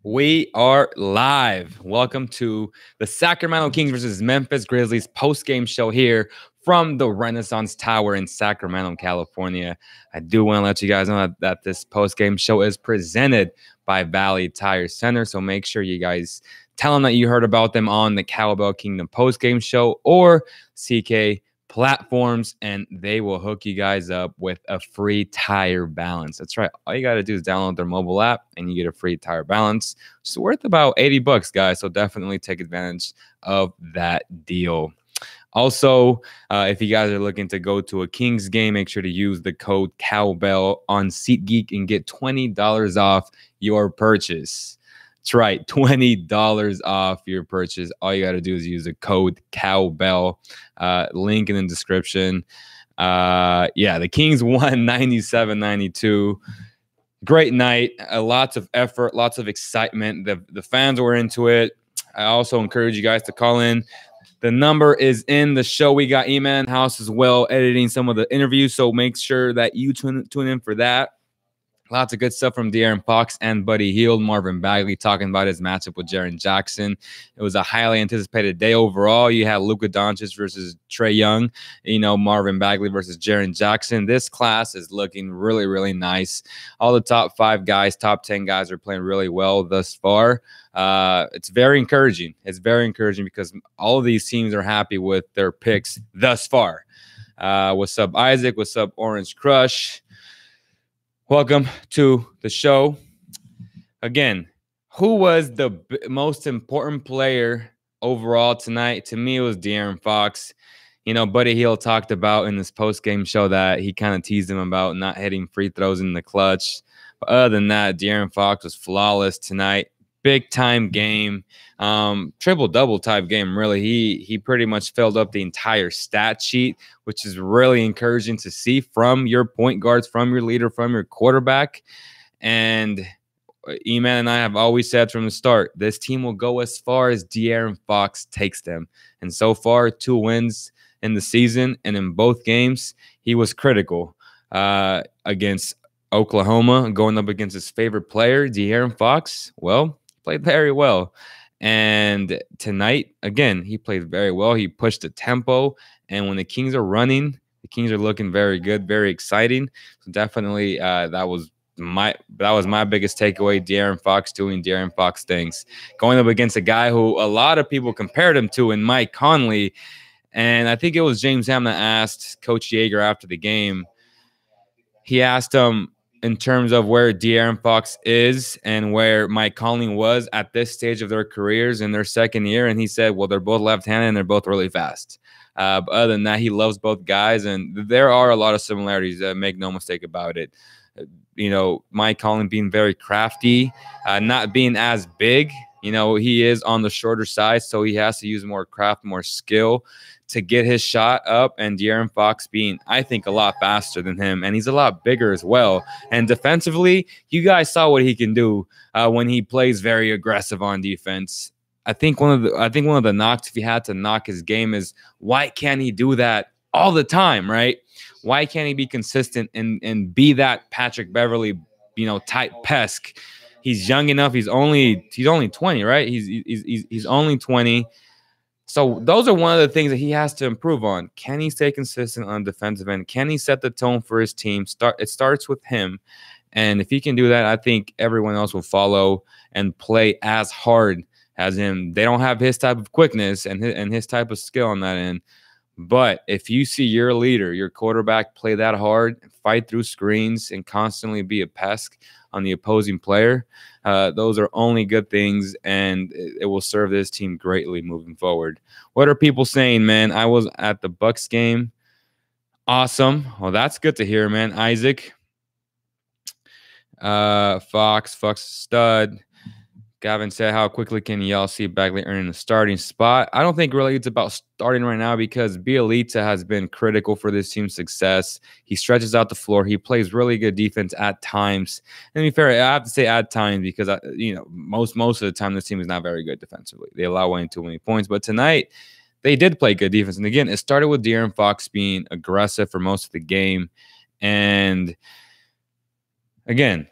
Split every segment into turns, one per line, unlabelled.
We are live. Welcome to the Sacramento Kings versus Memphis Grizzlies post-game show here from the Renaissance Tower in Sacramento, California. I do want to let you guys know that this post-game show is presented by Valley Tire Center, so make sure you guys tell them that you heard about them on the Cowbell Kingdom post-game show or CK platforms, and they will hook you guys up with a free tire balance. That's right. All you got to do is download their mobile app and you get a free tire balance. It's worth about $80, guys. So definitely take advantage of that deal. Also, if you guys are looking to go to a Kings game, make sure to use the code COWBELL on SeatGeek and get $20 off your purchase. That's right, $20 off your purchase. All you got to do is use the code COWBELL. Link in the description. Yeah, the Kings won 97-92. Great night. Lots of effort, lots of excitement. The fans were into it. I also encourage you guys to call in. The number is in the show. We got Eman House as well, editing some of the interviews, so make sure that you tune in for that. Lots of good stuff from De'Aaron Fox and Buddy Hield. Marvin Bagley talking about his matchup with Jaren Jackson. It was a highly anticipated day overall. You had Luka Doncic versus Trae Young. Marvin Bagley versus Jaren Jackson. This class is looking really, really nice. All the top 5 guys, top 10 guys are playing really well thus far. It's very encouraging. It's very encouraging because all of these teams are happy with their picks thus far. What's up, Isaac? What's up, Orange Crush? Welcome to the show. Again, who was the most important player overall tonight? To me, it was De'Aaron Fox. Buddy Hield talked about in this post-game show that he kind of teased him about not hitting free throws in the clutch. But other than that, De'Aaron Fox was flawless tonight. Big-time game. Triple-double type game, really. He pretty much filled up the entire stat sheet, which is really encouraging to see from your point guards, from your leader, from your quarterback. And Eman and I have always said from the start, this team will go as far as De'Aaron Fox takes them. And so far, 2 wins in the season, and in both games, he was critical against Oklahoma, going up against his favorite player, De'Aaron Fox. Well, played very well. And tonight, again, he played very well. He pushed the tempo. And when the Kings are running, the Kings are looking very good, very exciting. So definitely that was my biggest takeaway. De'Aaron Fox doing De'Aaron Fox things. Going up against a guy who a lot of people compared him to in Mike Conley. And I think it was James Ham that asked Coach Yeager after the game. He asked him, in terms of where De'Aaron Fox is and where Mike Conley was at this stage of their careers in their second year. And he said, well, they're both left-handed and they're both really fast. But other than that, he loves both guys. And there are a lot of similarities. Make no mistake about it. Mike Conley being very crafty, not being as big. He is on the shorter side, so he has to use more craft, more skill to get his shot up. And De'Aaron Fox being, I think, a lot faster than him, and he's a lot bigger as well. And defensively, you guys saw what he can do when he plays very aggressive on defense. I think one of the knocks, if you had to knock his game, is why can't he do that all the time, right? Why can't he be consistent and be that Patrick Beverley, type pesk? He's young enough. He's only 20, right? He's only 20. So those are one of the things that he has to improve on. Can he stay consistent on defensive end? Can he set the tone for his team? It starts with him. And if he can do that, I think everyone else will follow and play as hard as him. They don't have his type of quickness and his type of skill on that end. But if you see your leader, your quarterback, play that hard, fight through screens, and constantly be a pest on the opposing player, those are only good things, and it will serve this team greatly moving forward. What are people saying, man? I was at the Bucks game. Awesome. Well, that's good to hear, man. Isaac, Fox stud. Gavin said, how quickly can y'all see Bagley earning the starting spot? I don't think really it's about starting right now because Bielitsa has been critical for this team's success. He stretches out the floor. He plays really good defense at times. And to be fair, I have to say at times because, most of the time this team is not very good defensively. They allow way too many points. But tonight, they did play good defense. And again, it started with De'Aaron Fox being aggressive for most of the game. And again,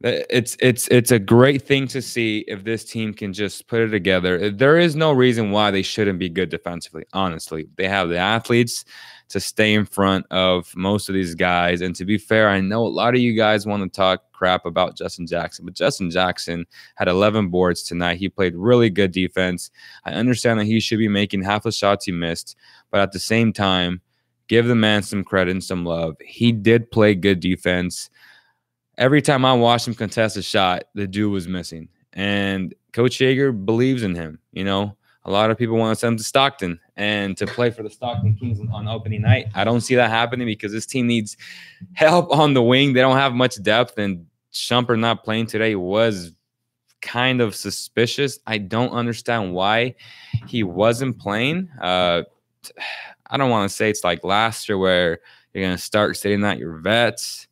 It's a great thing to see if this team can just put it together. There is no reason why they shouldn't be good defensively. Honestly, they have the athletes to stay in front of most of these guys. And to be fair, I know a lot of you guys want to talk crap about Justin Jackson, but Justin Jackson had 11 boards tonight. He played really good defense. I understand that he should be making half the shots he missed, but at the same time, give the man some credit and some love. He did play good defense. Every time I watched him contest a shot, the dude was missing. And Coach Yeager believes in him. You know, a lot of people want to send him to Stockton and to play for the Stockton Kings on opening night. I don't see that happening because this team needs help on the wing. They don't have much depth, and Shumpert not playing today was kind of suspicious. I don't understand why he wasn't playing. I don't want to say it's like last year where you're going to start sitting out your vets,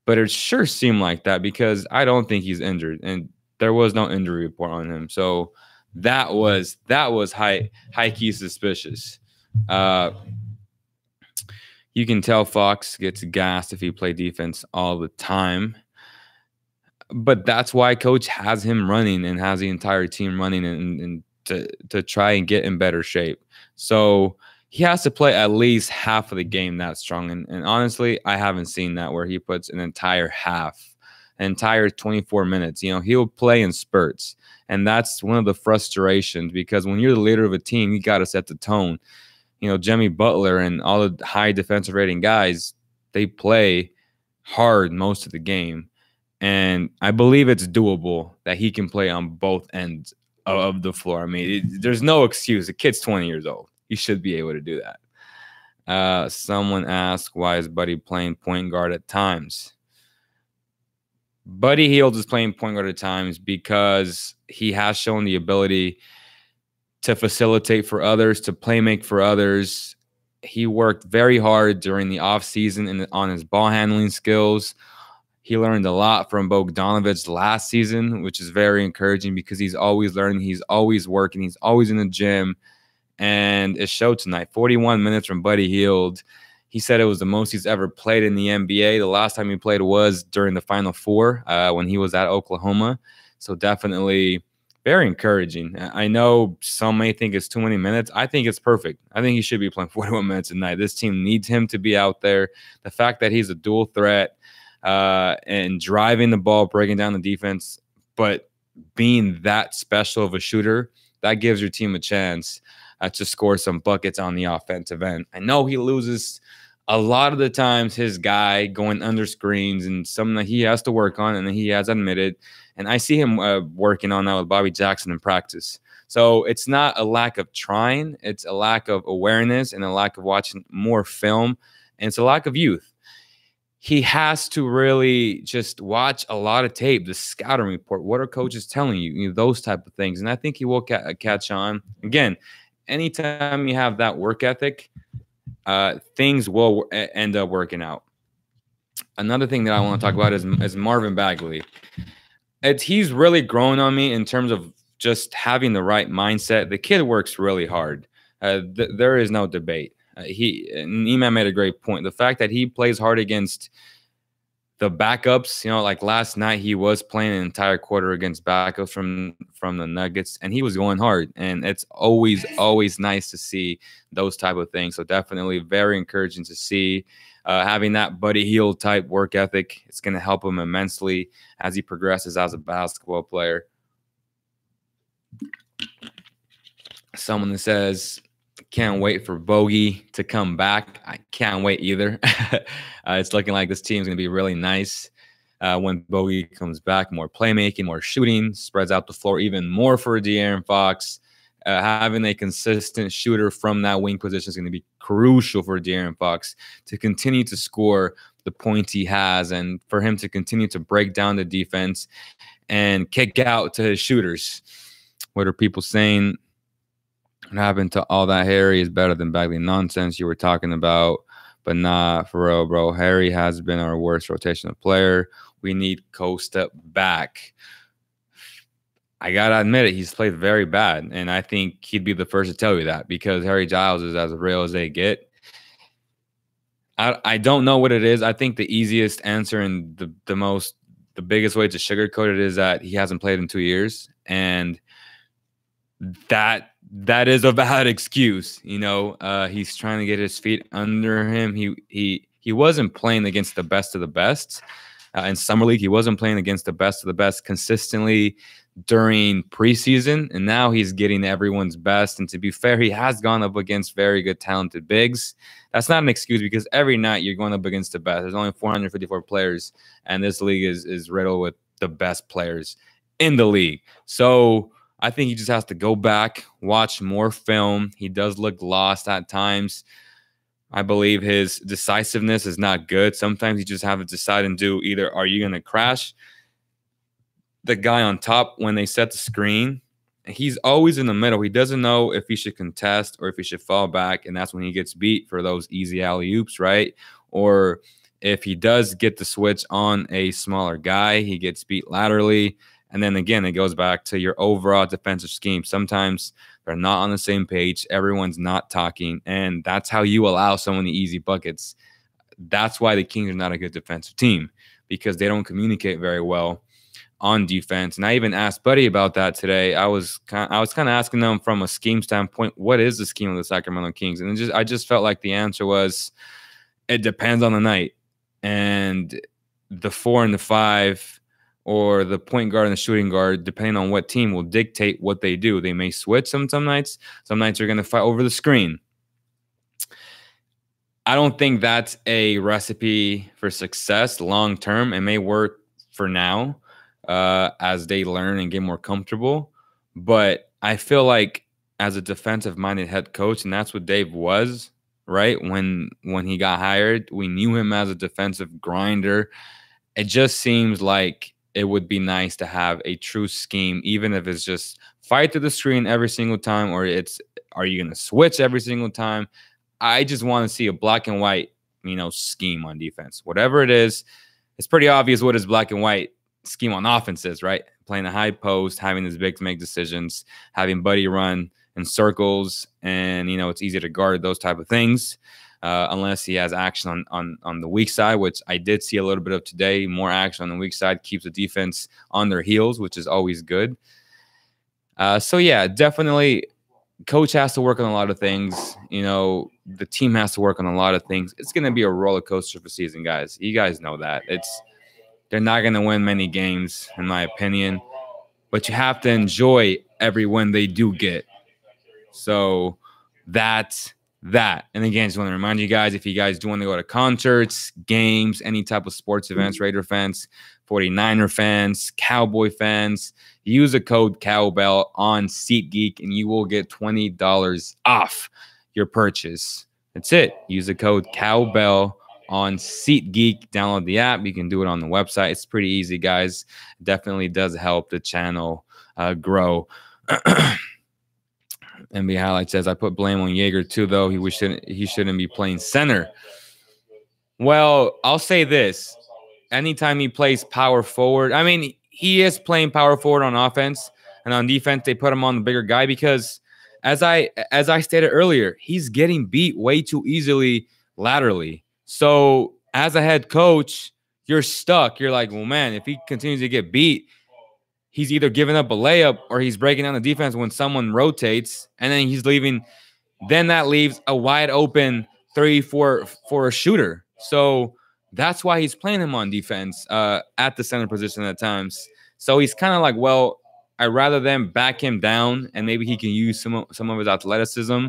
but it sure seemed like that because I don't think he's injured, and there was no injury report on him. So that was high key suspicious. You can tell Fox gets gassed if he play defense all the time, but that's why Coach has him running and has the entire team running and to try and get in better shape. So he has to play at least half of the game that strong. And honestly, I haven't seen that where he puts an entire half, an entire 24 minutes. You know, he'll play in spurts. And that's one of the frustrations because when you're the leader of a team, you got to set the tone. You know, Jimmy Butler and all the high defensive rating guys, they play hard most of the game. And I believe it's doable that he can play on both ends of the floor. I mean, there's no excuse. The kid's 20 years old. He should be able to do that. Someone asked, why is Buddy playing point guard at times? Buddy Hield is playing point guard at times because he has shown the ability to facilitate for others, to play make for others. He worked very hard during the offseason and on his ball handling skills. He learned a lot from Bogdanovich last season, which is very encouraging because he's always learning, he's always working, he's always in the gym. And it showed tonight. 41 minutes from Buddy Hield. He said it was the most he's ever played in the NBA. The last time he played was during the Final Four when he was at Oklahoma. So definitely very encouraging. I know some may think it's too many minutes. I think it's perfect. I think he should be playing 41 minutes a night. This team needs him to be out there. The fact that he's a dual threat and driving the ball, breaking down the defense, but being that special of a shooter, that gives your team a chance to score some buckets on the offensive end. I know he loses a lot of the times his guy going under screens and something that he has to work on and he has admitted. And I see him working on that with Bobby Jackson in practice. So it's not a lack of trying. It's a lack of awareness and a lack of watching more film. And it's a lack of youth. He has to really just watch a lot of tape, the scouting report. What are coaches telling you? You know, those type of things. And I think he will catch on. Again, anytime you have that work ethic, things will end up working out. Another thing that I want to talk about is Marvin Bagley. He's really grown on me in terms of just having the right mindset. The kid works really hard. There is no debate. Iman made a great point. The fact that he plays hard against the backups, you know, like last night he was playing an entire quarter against backups from the Nuggets, and he was going hard. And it's always nice to see those type of things. So definitely very encouraging to see. Having that Buddy Hield type work ethic, it's going to help him immensely as he progresses as a basketball player. Someone that says, can't wait for Bogey to come back. I can't wait either. It's looking like this team's going to be really nice when Bogey comes back. More playmaking, more shooting, spreads out the floor even more for De'Aaron Fox. Having a consistent shooter from that wing position is going to be crucial for De'Aaron Fox to continue to score the points he has and for him to continue to break down the defense and kick out to his shooters. What are people saying? What happened to all that Harry is better than Bagley nonsense you were talking about? But nah, for real, bro. Harry has been our worst rotational player. We need Costa back. I got to admit it, he's played very bad. And I think he'd be the first to tell you that because Harry Giles is as real as they get. I don't know what it is. I think the easiest answer and the most the biggest way to sugarcoat it is that he hasn't played in 2 years, and that is a valid excuse. He's trying to get his feet under him. He wasn't playing against the best of the best in summer league. He wasn't playing against the best of the best consistently during preseason, and now he's getting everyone's best. And to be fair, he has gone up against very good, talented bigs. That's not an excuse, because every night you're going up against the best. There's only 454 players, and this league is riddled with the best players in the league. So I think he just has to go back, watch more film. He does look lost at times. I believe his decisiveness is not good. Sometimes you just have to decide and do either, are you going to crash the guy on top when they set the screen? He's always in the middle. He doesn't know if he should contest or if he should fall back, and that's when he gets beat for those easy alley-oops, right? Or if he does get the switch on a smaller guy, he gets beat laterally. And then again, it goes back to your overall defensive scheme. Sometimes they're not on the same page. Everyone's not talking, and that's how you allow so many easy buckets. That's why the Kings are not a good defensive team, because they don't communicate very well on defense. And I even asked Buddy about that today. I was kind of asking them from a scheme standpoint, what is the scheme of the Sacramento Kings? And I just felt like the answer was, it depends on the night. And the 4 and the 5, or the point guard and the shooting guard, depending on what team, will dictate what they do. They may switch some nights. Some nights they're going to fight over the screen. I don't think that's a recipe for success long term. It may work for now as they learn and get more comfortable. But I feel like as a defensive-minded head coach, and that's what Dave was, right? When he got hired, we knew him as a defensive grinder. It just seems like it would be nice to have a true scheme, even if it's just fight to the screen every single time, or are you going to switch every single time? I just want to see a black and white, scheme on defense. Whatever it is, it's pretty obvious what his black and white scheme on offense is, right? Playing a high post, having his bigs make decisions, having Buddy run in circles, and, it's easy to guard those type of things. Unless he has action on the weak side, which I did see a little bit of today. More action on the weak side keeps the defense on their heels, which is always good. So, yeah, definitely coach has to work on a lot of things. The team has to work on a lot of things. It's going to be a roller coaster for season, guys. You guys know that. They're not going to win many games, in my opinion. But you have to enjoy every win they do get. So that's that. And again, just want to remind you guys, if you guys do want to go to concerts, games, any type of sports events, Raider fans, 49er fans, Cowboy fans, use the code COWBELL on SeatGeek and you will get $20 off your purchase. That's it. Use the code COWBELL on SeatGeek. Download the app. You can do it on the website. It's pretty easy, guys. It definitely does help the channel grow. NBA Highlight says, I put blame on Jaeger too, though. He shouldn't be playing center. Well, I'll say this. Anytime he plays power forward, I mean, he is playing power forward on offense, and on defense, they put him on the bigger guy because, as I stated earlier, he's getting beat way too easily laterally. So as a head coach, you're stuck. You're like, well, man, if he continues to get beat, he's either giving up a layup or he's breaking down the defense when someone rotates, and then he's leaving. Then that leaves a wide open 3-4 for a shooter. So that's why he's playing him on defense at the center position at times. So he's kind of like, well, I'd rather them back him down and maybe he can use some of his athleticism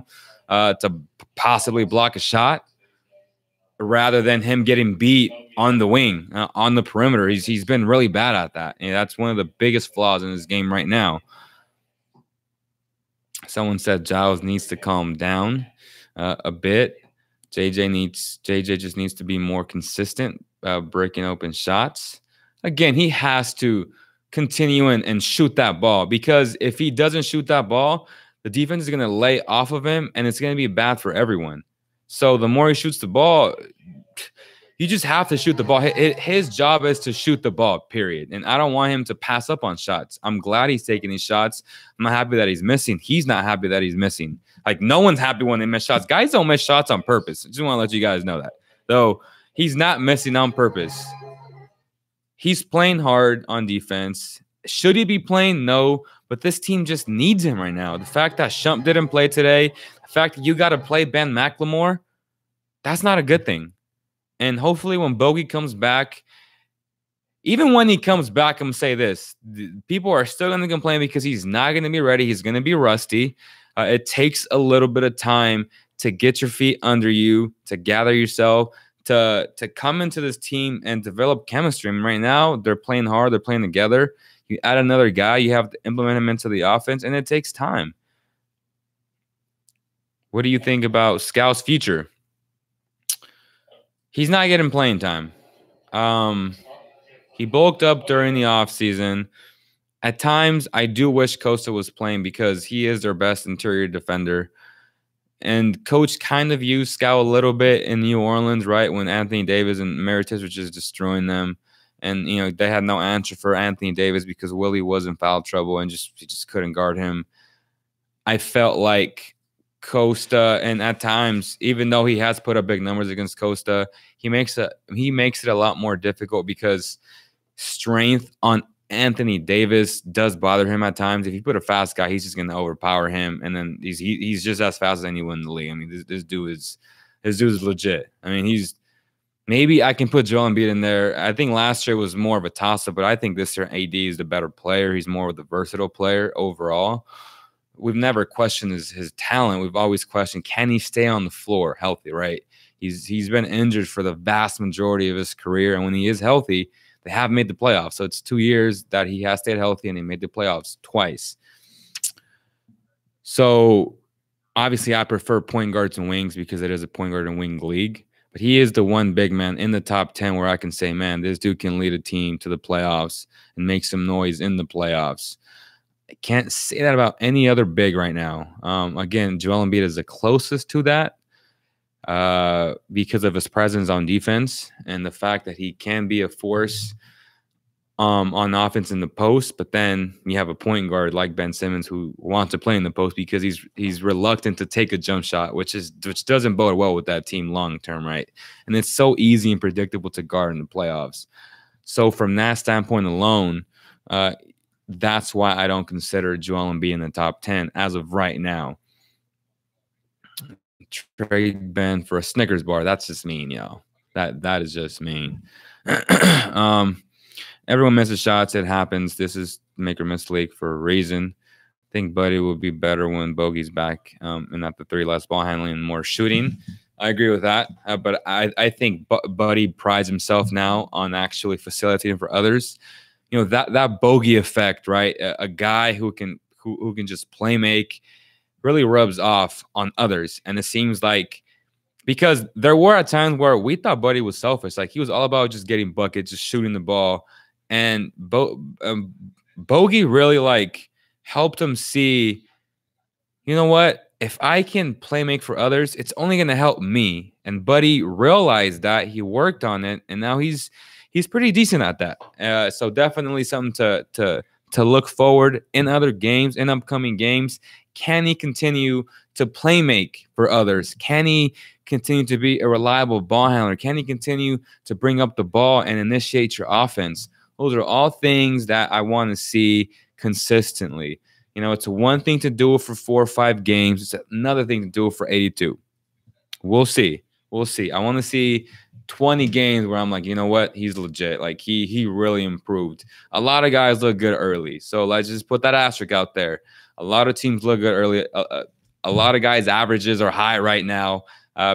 to possibly block a shot rather than him getting beat on the wing, on the perimeter. He's been really bad at that. And that's one of the biggest flaws in his game right now. Someone said Giles needs to calm down a bit. JJ just needs to be more consistent, breaking open shots. Again, he has to continue and shoot that ball, because if he doesn't shoot that ball, the defense is going to lay off of him, and it's going to be bad for everyone. So the more he shoots the ball, you just have to shoot the ball. His job is to shoot the ball, period. And I don't want him to pass up on shots. I'm glad he's taking these shots. I'm not happy that he's missing. He's not happy that he's missing. Like, no one's happy when they miss shots. Guys don't miss shots on purpose. I just want to let you guys know that. Though he's not missing on purpose. he's playing hard on defense. Should he be playing? No, but this team just needs him right now. The fact that Shump didn't play today, the fact that you got to play Ben McLemore, that's not a good thing. And hopefully when Bogey comes back, even when he comes back, I'm going to say this. People are still going to complain because he's not going to be ready. He's going to be rusty. It takes a little bit of time to get your feet under you, to gather yourself, to come into this team and develop chemistry. And right now, they're playing hard. They're playing together. You add another guy, you have to implement him into the offense, and it takes time. What do you think about Scou's future? He's not getting playing time. He bulked up during the offseason. At times, I do wish Costa was playing because he is their best interior defender. And Coach kind of used Scout a little bit in New Orleans, right, when Anthony Davis and Meritus were just destroying them. And, you know, they had no answer for Anthony Davis because Willie was in foul trouble and he just couldn't guard him. I felt like Costa, and at times, even though he has put up big numbers against Costa, he makes it a lot more difficult because strength on Anthony Davis does bother him at times. If you put a fast guy, he's just going to overpower him, and then he's just as fast as anyone in the league. I mean, this dude is legit. I mean, maybe I can put Joel Embiid in there. I think last year was more of a toss-up, but I think this year AD is the better player. He's more of the versatile player overall. We've never questioned his talent. We've always questioned, can he stay on the floor healthy, right? He's been injured for the vast majority of his career, and when he is healthy, they have made the playoffs. So it's 2 years that he has stayed healthy, and he made the playoffs twice. So obviously I prefer point guards and wings because it is a point guard and wing league. But he is the one big man in the top 10 where I can say, man, this dude can lead a team to the playoffs and make some noise in the playoffs. I can't say that about any other big right now. Again, Joel Embiid is the closest to that because of his presence on defense and the fact that he can be a force on offense in the post. But then you have a point guard like Ben Simmons who wants to play in the post because he's reluctant to take a jump shot, which doesn't bode well with that team long term, right? And it's so easy and predictable to guard in the playoffs. So from that standpoint alone, that's why I don't consider Joel Embiid in the top 10 as of right now. Trade Ben for a Snickers bar. That's just mean, yo. That is just mean. Everyone misses shots. It happens. This is make or miss league for a reason. I think Buddy will be better when Bogey's back and not the 3 less ball handling and more shooting. I agree with that. But I think Buddy prides himself now on actually facilitating for others. You know, that Bogey effect, right? A guy who can just play make really rubs off on others. And it seems like, because there were at times where we thought Buddy was selfish. Like, he was all about just getting buckets, just shooting the ball. And Bogey really, like, helped him see, you know what? If I can play make for others, it's only going to help me. And Buddy realized that. He worked on it, and now he's pretty decent at that. So definitely something to look forward in other games, in upcoming games. Can he continue to play make for others? Can he continue to be a reliable ball handler? Can he continue to bring up the ball and initiate your offense? Those are all things that I want to see consistently. You know, it's one thing to do it for 4 or 5 games. It's another thing to do it for 82. We'll see. We'll see. I want to see 20 games where I'm like, you know what? He's legit. Like, he really improved. A lot of guys look good early. So let's just put that asterisk out there. A lot of teams look good early. A lot of guys' averages are high right now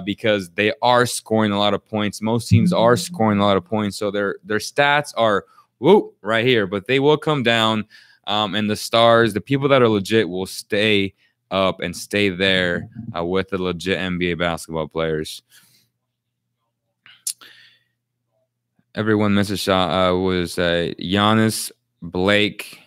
because they are scoring a lot of points. Most teams are scoring a lot of points. So their stats are right here. But they will come down. And the stars, the people that are legit, will stay up and stay there with the legit NBA basketball players. Everyone missed a shot. Was Giannis, Blake.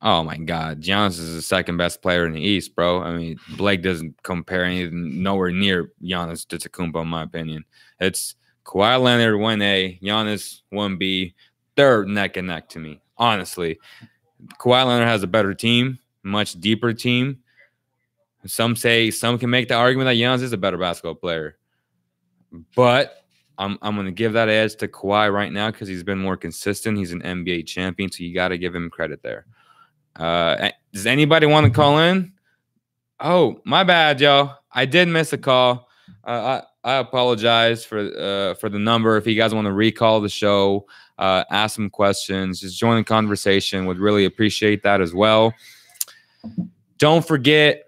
Oh, my God. Giannis is the second best player in the East, bro. I mean, Blake doesn't compare anything nowhere near Giannis Antetokounmpo, in my opinion. It's Kawhi Leonard, 1A, Giannis, 1B. They're neck and neck to me, honestly. Kawhi Leonard has a better team, much deeper team. Some can make the argument that Giannis is a better basketball player. But I'm going to give that edge to Kawhi right now because he's been more consistent. He's an NBA champion, so you got to give him credit there. Does anybody want to call in? Oh, my bad, yo. I did miss a call. I apologize for the number. If you guys want to recall the show, ask some questions, just join the conversation. Would really appreciate that as well. Don't forget,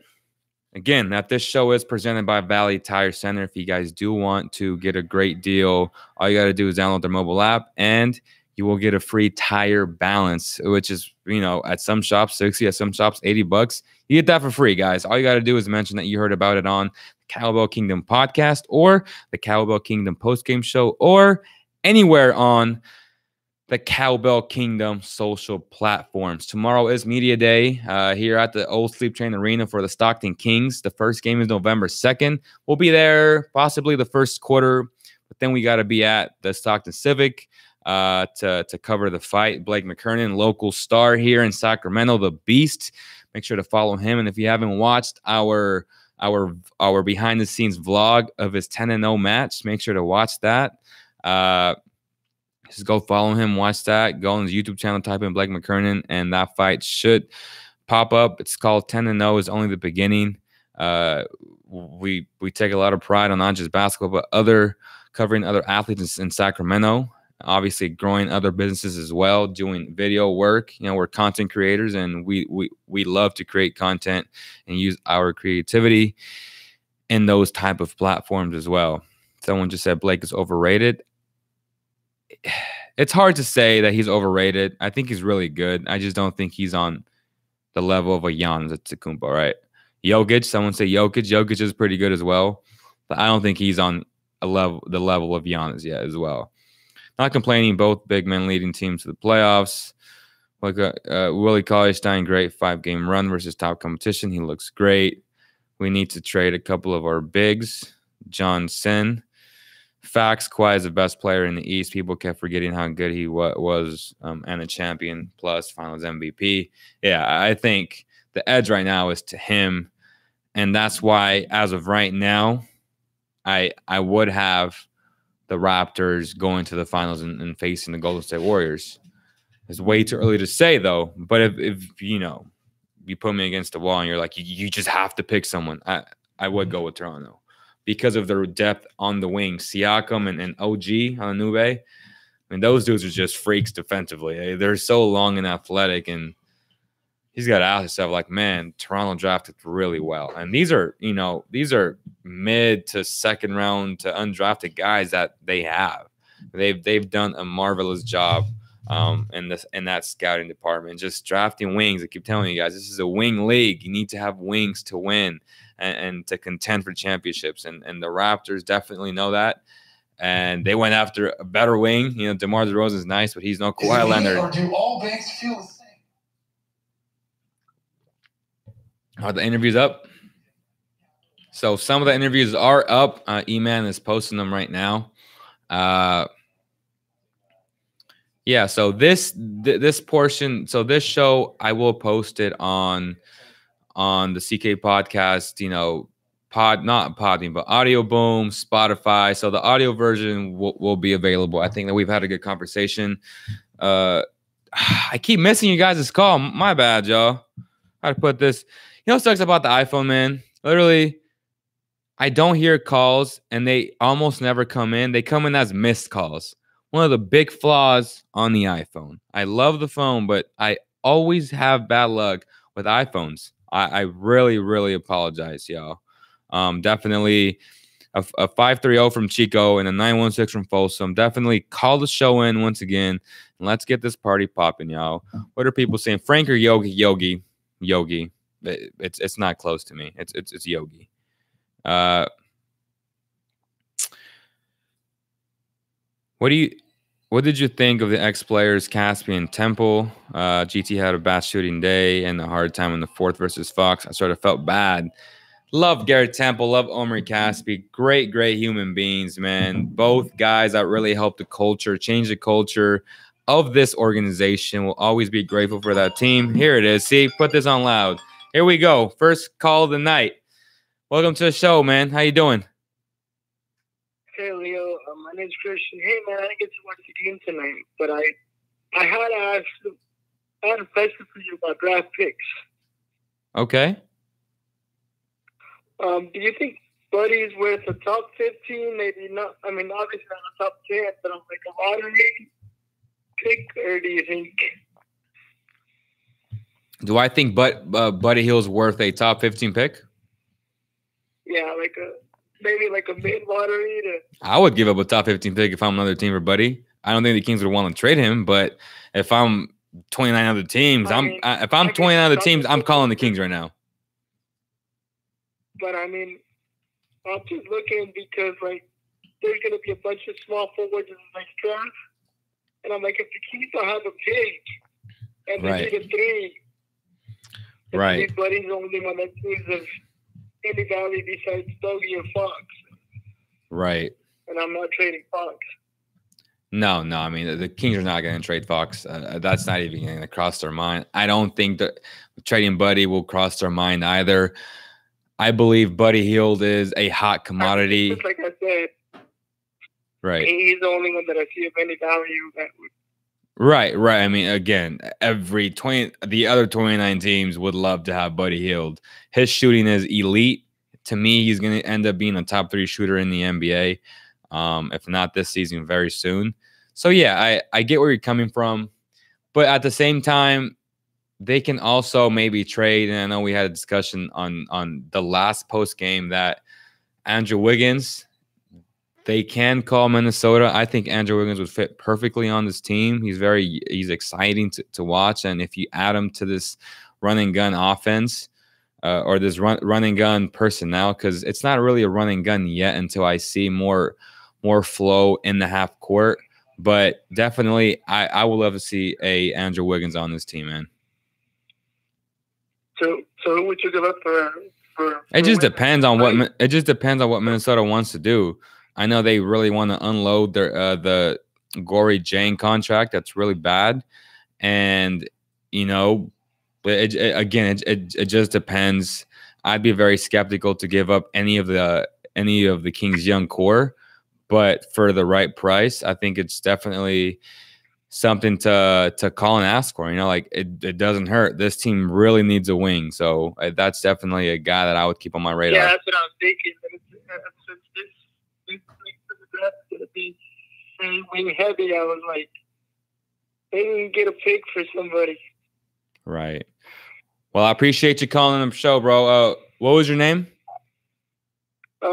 again, that this show is presented by Valley Tire Center. If you guys do want to get a great deal, all you got to do is download their mobile app, and you will get a free tire balance, which is, at some shops 60, at some shops $80. You get that for free, guys. All you got to do is mention that you heard about it on the Cowbell Kingdom podcast or the Cowbell Kingdom postgame show or anywhere on the Cowbell Kingdom social platforms. Tomorrow is Media Day here at the Old Sleep Train Arena for the Stockton Kings. The first game is November 2nd. We'll be there possibly the first quarter, but then we got to be at the Stockton Civic to cover the fight. Blake McKernan, local star here in Sacramento, the Beast. Make sure to follow him. And if you haven't watched our behind-the-scenes vlog of his 10-0 match, make sure to watch that. Just go follow him, watch that. Go on his YouTube channel, type in Blake McKernan, and that fight should pop up. It's called 10-0 is only the beginning. We take a lot of pride on not just basketball, but covering other athletes in Sacramento. Obviously, growing other businesses as well, doing video work. We're content creators, and we love to create content and use our creativity in those type of platforms as well. Someone just said Blake is overrated. It's hard to say that he's overrated. I think he's really good. I just don't think he's on the level of a Giannis Antetokounmpo, right? Jokic, someone say Jokic. Jokic is pretty good as well, but I don't think he's on the level of Giannis yet as well. Not complaining, both big men leading teams to the playoffs. Like Willie Cauley-Stein, great 5-game run versus top competition. He looks great. We need to trade a couple of our bigs. John Sin. Facts, Kawhi is the best player in the East. People kept forgetting how good he was and a champion plus finals MVP. Yeah, I think the edge right now is to him. And that's why, as of right now, I would have the Raptors going to the finals and facing the Golden State Warriors. It's way too early to say, though. But if you put me against the wall and you're like, you just have to pick someone, I would go with Toronto because of their depth on the wing. Siakam and OG on the Nube. I mean, those dudes are just freaks defensively. They're so long and athletic, and he's got to ask himself, like, man, Toronto drafted really well. And these are mid to second round to undrafted guys that they have. They've done a marvelous job in that scouting department. Just drafting wings. I keep telling you guys, this is a wing league. You need to have wings to win and to contend for championships. And the Raptors definitely know that. And they went after a better wing. DeMar DeRozan is nice, but he's no Kawhi Leonard.
Or do all banks feel the same?
Are the interviews up? So some of the interviews are up. E-Man is posting them right now. Yeah, so this portion, so this show, I will post it on the CK podcast, not Podbean, but Audio Boom, Spotify. So the audio version will be available. I think that we've had a good conversation. I keep missing you guys' call. My bad, y'all. How to put this? What sucks about the iPhone, man? Literally, I don't hear calls, and they almost never come in. They come in as missed calls. One of the big flaws on the iPhone. I love the phone, but I always have bad luck with iPhones. I really, really apologize, y'all. Definitely a 530 from Chico and a 916 from Folsom. Definitely call the show in once again, and let's get this party popping, y'all. What are people saying? Frank or Yogi? Yogi. It's not close to me. It's Yogi. What did you think of the ex-players Caspian Temple? GT had a bad shooting day and a hard time in the fourth versus Fox. I sort of felt bad. Love Garrett Temple. Love Omri Caspi. Great human beings, man. Both guys that really helped the culture, change the culture of this organization. We'll always be grateful for that team. Here it is. See, put this on loud. Here we go. First call of the night. Welcome to the show, man. How you doing?
Hey, Leo. My
message Christian, hey man, I didn't get to watch the game tonight, but I had to ask, I had a question for you about draft picks.
Okay.
Do you think Buddy's worth a top 15? Maybe not. I mean, obviously not a top 10, but I'm like a lottery pick, or do you think?
Do I think Buddy Hield's worth a top 15 pick?
Yeah, maybe like a mid lottery.
I would give up a top 15 pick if I'm another team for Buddy. I don't think the Kings would want to trade him, but if I'm 29 other teams, if I'm 29 other teams, I'm calling the Kings right now.
But I mean, I'm just looking because like there's gonna be a bunch of small forwards in the next draft, and I'm like, if the Kings don't have a pick and they need a 3,
right?
Buddy's the only one that seems of any value besides Dougie or Fox.
Right.
And I'm not trading Fox.
No. I mean, the Kings are not going to trade Fox. That's not even going to cross their mind. I don't think that trading Buddy will cross their mind either. I believe Buddy Hield is a hot commodity.
Just like I said.
Right.
He's the only one that I see of any value that would.
Right. I mean, again, the other 29 teams would love to have Buddy Hield. His shooting is elite. To me, he's going to end up being a top 3 shooter in the NBA, if not this season, very soon. So, yeah, I get where you're coming from. But at the same time, they can also maybe trade. And I know we had a discussion on the last post game that Andrew Wiggins, they can call Minnesota. I think Andrew Wiggins would fit perfectly on this team. He's exciting to watch. And if you add him to this run and gun offense or this run and gun personnel, because it's not really a run and gun yet until I see more flow in the half court. But definitely, I would love to see a Andrew Wiggins on this team, man.
So who would you give up for
it just depends on what Minnesota wants to do. I know they really want to unload their the Gorey Jang contract. That's really bad, and it just depends. I'd be very skeptical to give up any of the Kings' young core, but for the right price, I think it's definitely something to call and ask for. It doesn't hurt. This team really needs a wing, so that's definitely a guy that I would keep on my radar.
Yeah, that's what I was thinking. This draft is going to be wing heavy. I was like, they didn't get a pick for somebody.
Right. Well, I appreciate you calling on the show, bro. What was your name?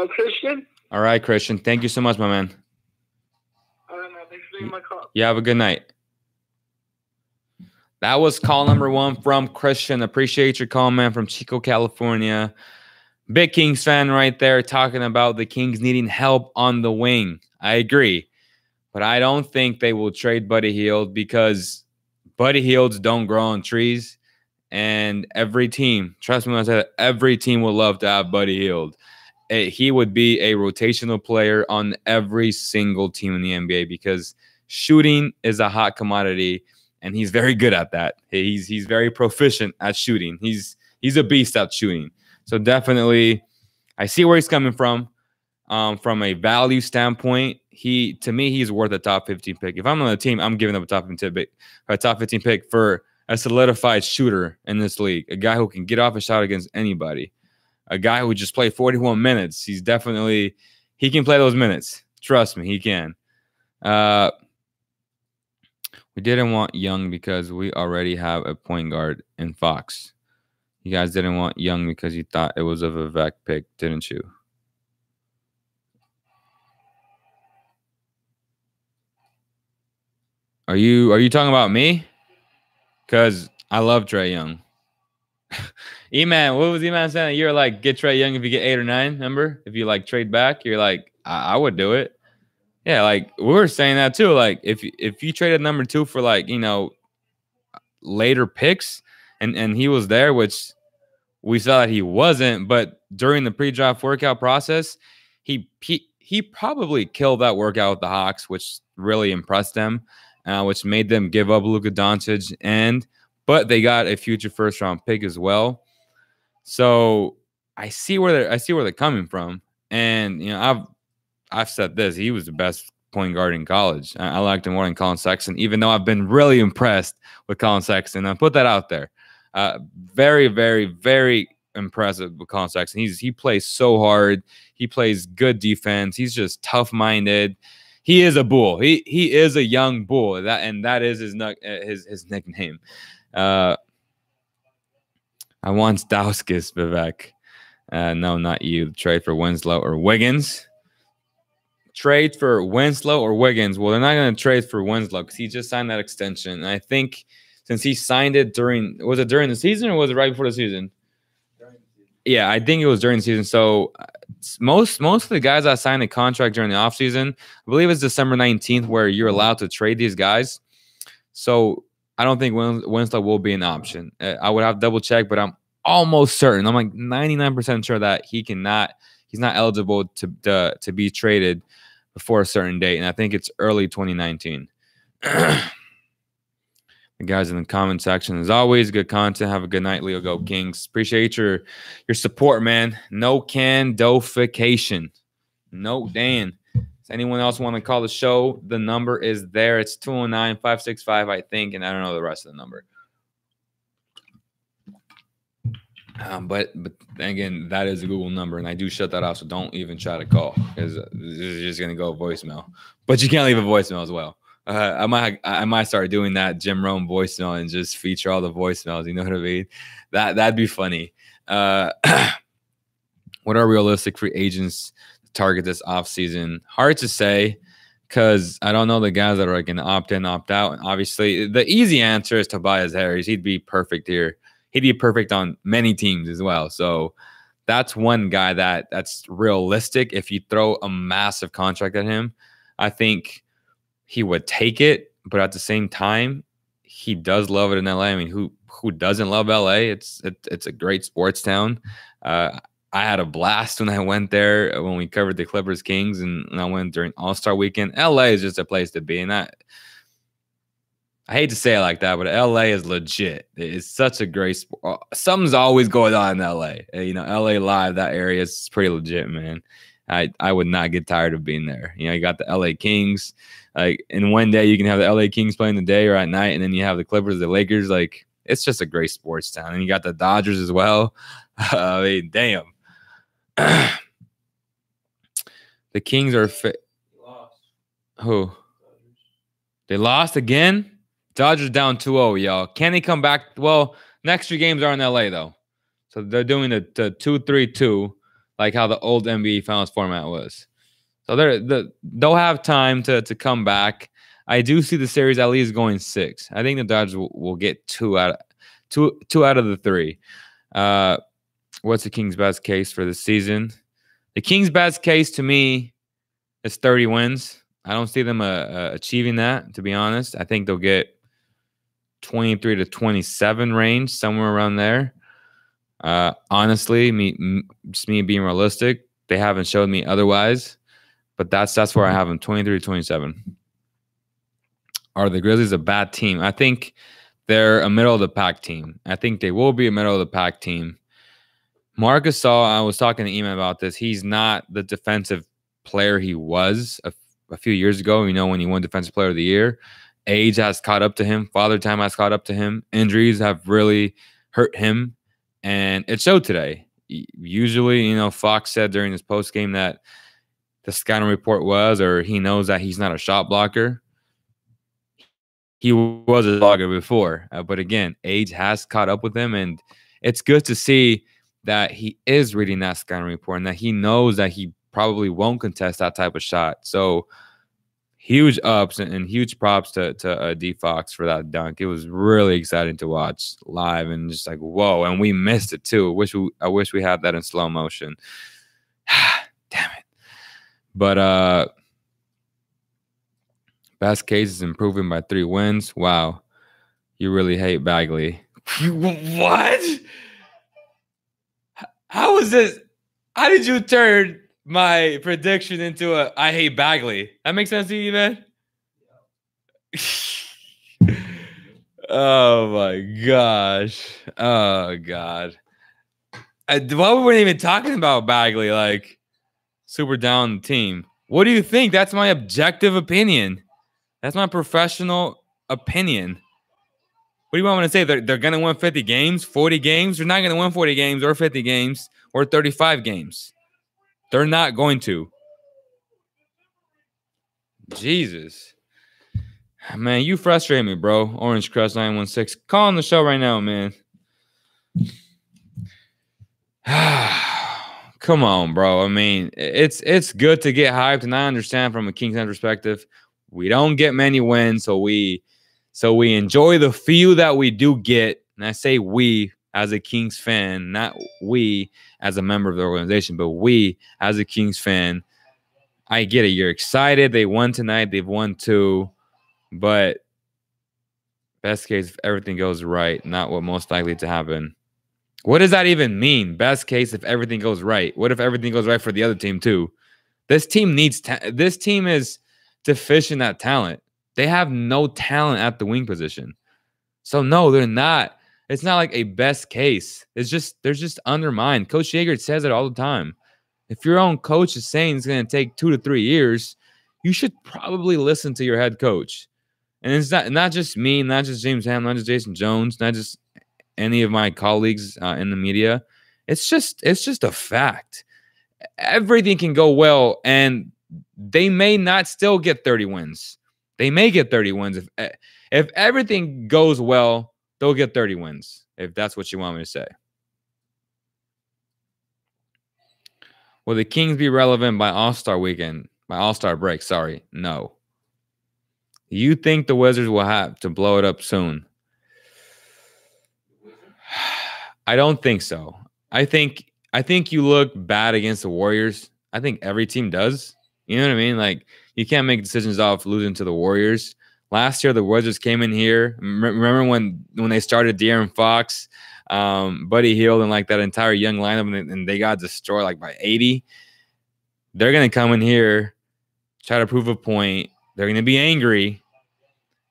Christian.
All right, Christian. Thank you so much, my man.
All right, man. Thanks for taking my call.
You have a good night. That was call number 1 from Christian. Appreciate your call, man, from Chico, California. Big Kings fan right there talking about the Kings needing help on the wing. I agree. But I don't think they will trade Buddy Hield because Buddy Hields don't grow on trees. And every team, trust me when I say that, every team would love to have Buddy Hield. He would be a rotational player on every single team in the NBA because shooting is a hot commodity, and he's very good at that. He's very proficient at shooting. He's a beast at shooting. So definitely, I see where he's coming from. From a value standpoint, to me, he's worth a top 15 pick. If I'm on the team, I'm giving up a top 15 pick for a solidified shooter in this league, a guy who can get off a shot against anybody, a guy who just played 41 minutes. He can play those minutes. Trust me, he can. We didn't want Young because we already have a point guard in Fox. You guys didn't want Young because you thought it was a Vivek pick, didn't you? Are you talking about me? Because I love Trae Young. E-Man, what was E-Man saying? You're like, get Trae Young if you get 8 or 9, remember? If you trade back, you're like, I would do it. Yeah, we were saying that too. If you traded number 2 for later picks and he was there, which we saw that he wasn't, but during the pre-draft workout process, he probably killed that workout with the Hawks, which really impressed them, which made them give up Luka Doncic, but they got a future first-round pick as well. So I see where they're coming from, and I've said this: he was the best point guard in college. I liked him more than Colin Sexton, even though I've been really impressed with Colin Sexton. I put that out there. Very, very, very impressive with Colin Sexton. He plays so hard. He plays good defense. He's just tough-minded. He is a bull. He is a young bull. That is his nickname. I want Stauskas, Vivek. No, not you. Trade for Winslow or Wiggins. Trade for Winslow or Wiggins. Well, they're not going to trade for Winslow because he just signed that extension. And I think since he signed it was it during the season or was it right before the season? Yeah, I think it was during the season. So most of the guys that signed a contract during the offseason, I believe it's December 19th where you're allowed to trade these guys. So I don't think Winslow will be an option. I would have to double check, but I'm almost certain. I'm like 99% sure that he's not eligible to be traded before a certain date, and I think it's early 2019. The guys in the comment section, as always, good content. Have a good night, Leo. Go Kings. Appreciate your support, man. No candofication. No Dan. Does anyone else want to call the show? The number is there. It's 209-565, I think, and I don't know the rest of the number. But again, that is a Google number, and I do shut that off, so don't even try to call because it's just gonna go voicemail. But you can't leave a voicemail as well. I might start doing that Jim Rome voicemail and just feature all the voicemails. You know what I mean? That'd be funny. What are realistic free agents to target this offseason? Hard to say because I don't know the guys that are going to opt in, opt out. And obviously, the easy answer is Tobias Harris. He'd be perfect here. He'd be perfect on many teams as well. So that's one guy that's realistic. If you throw a massive contract at him, I think he would take it. But at the same time, he does love it in LA. I mean, who doesn't love LA? It's a great sports town. I had a blast when I went there when we covered the Clippers Kings, and I went during All-Star weekend. LA is just a place to be, and I hate to say it like that, but LA is legit. It's such a great sport. Something's always going on in LA. You know, LA Live, that area is pretty legit, man. I would not get tired of being there. You know, you got the LA Kings. Like, in one day you can have the LA Kings playing the day or at night, and then you have the Clippers, the Lakers. Like, it's just a great sports town. And you got the Dodgers as well. I mean, damn. The Kings are who? They lost again? Dodgers down 2-0, y'all. Can they come back? Well, next 3 games are in LA, though. So they're doing the 2-3-2, like how the old NBA Finals format was. So they'll have time to come back. I do see the series at least going 6. I think the Dodgers will get 2 out of the 3. What's the Kings' best case for the season? The Kings' best case to me is 30 wins. I don't see them achieving that, to be honest. I think they'll get 23 to 27 range, somewhere around there. Honestly, me being realistic, they haven't showed me otherwise, but that's where I have them, 23 to 27. Are the Grizzlies a bad team? I think they're a middle of the pack team. I think they will be a middle of the pack team. Marc Gasol, I was talking to Eman about this. He's not the defensive player he was a few years ago, you know, when he won Defensive Player of the Year. Age has caught up to him. Father time has caught up to him. Injuries have really hurt him, and it showed today. Usually, you know, Fox said during his postgame that the scouting report was, or he knows that he's not a shot blocker. He was a blocker before, but again, age has caught up with him, and it's good to see that he is reading that scouting report and that he knows that he probably won't contest that type of shot. So huge ups and huge props to D Fox for that dunk. It was really exciting to watch live and just like, whoa. And we missed it too. I wish we had that in slow motion. Damn it. But best case is improving by 3 wins. Wow. You really hate Bagley. What? How is this? How did you turn my prediction into I hate Bagley? That makes sense to you, man? Oh, my gosh. Oh, God. Why were we even talking about Bagley? Like, super down the team. What do you think? That's my objective opinion. That's my professional opinion. What do you want me to say? They're going to win 50 games, 40 games? They're not going to win 40 games or 50 games or 35 games. They're not going to. Jesus. Man, you frustrate me, bro. Orange Crush 916. Call on the show right now, man. Come on, bro. I mean, it's good to get hyped, and I understand from a Kings fan perspective, we don't get many wins, so we enjoy the few that we do get. And I say we as a Kings fan, not we as a member of the organization, but we as a Kings fan. I get it. You're excited. They won tonight. They've won 2. But best case, if everything goes right, not what most likely to happen. What does that even mean? Best case, if everything goes right. What if everything goes right for the other team too? This team needs this team is deficient at talent. They have no talent at the wing position. So no, they're not. It's not like a best case. It's just they're just undermined. Coach Yeager says it all the time. If your own coach is saying it's going to take 2 to 3 years, you should probably listen to your head coach. And it's not just me, not just James Ham, not just Jason Jones, not just any of my colleagues in the media. It's just a fact. Everything can go well, and they may not still get 30 wins. They may get 30 wins. If everything goes well, they'll get 30 wins, if that's what you want me to say. Will the Kings be relevant by All-Star weekend? By All-Star break, sorry. No. You think the Wizards will have to blow it up soon? I don't think so. I think you look bad against the Warriors. I think every team does. You know what I mean? Like, you can't make decisions off losing to the Warriors. Last year, the Wizards came in here. Remember when they started De'Aaron Fox, Buddy Hield, and like that entire young lineup, and they got destroyed like by 80. They're gonna come in here, try to prove a point. They're gonna be angry.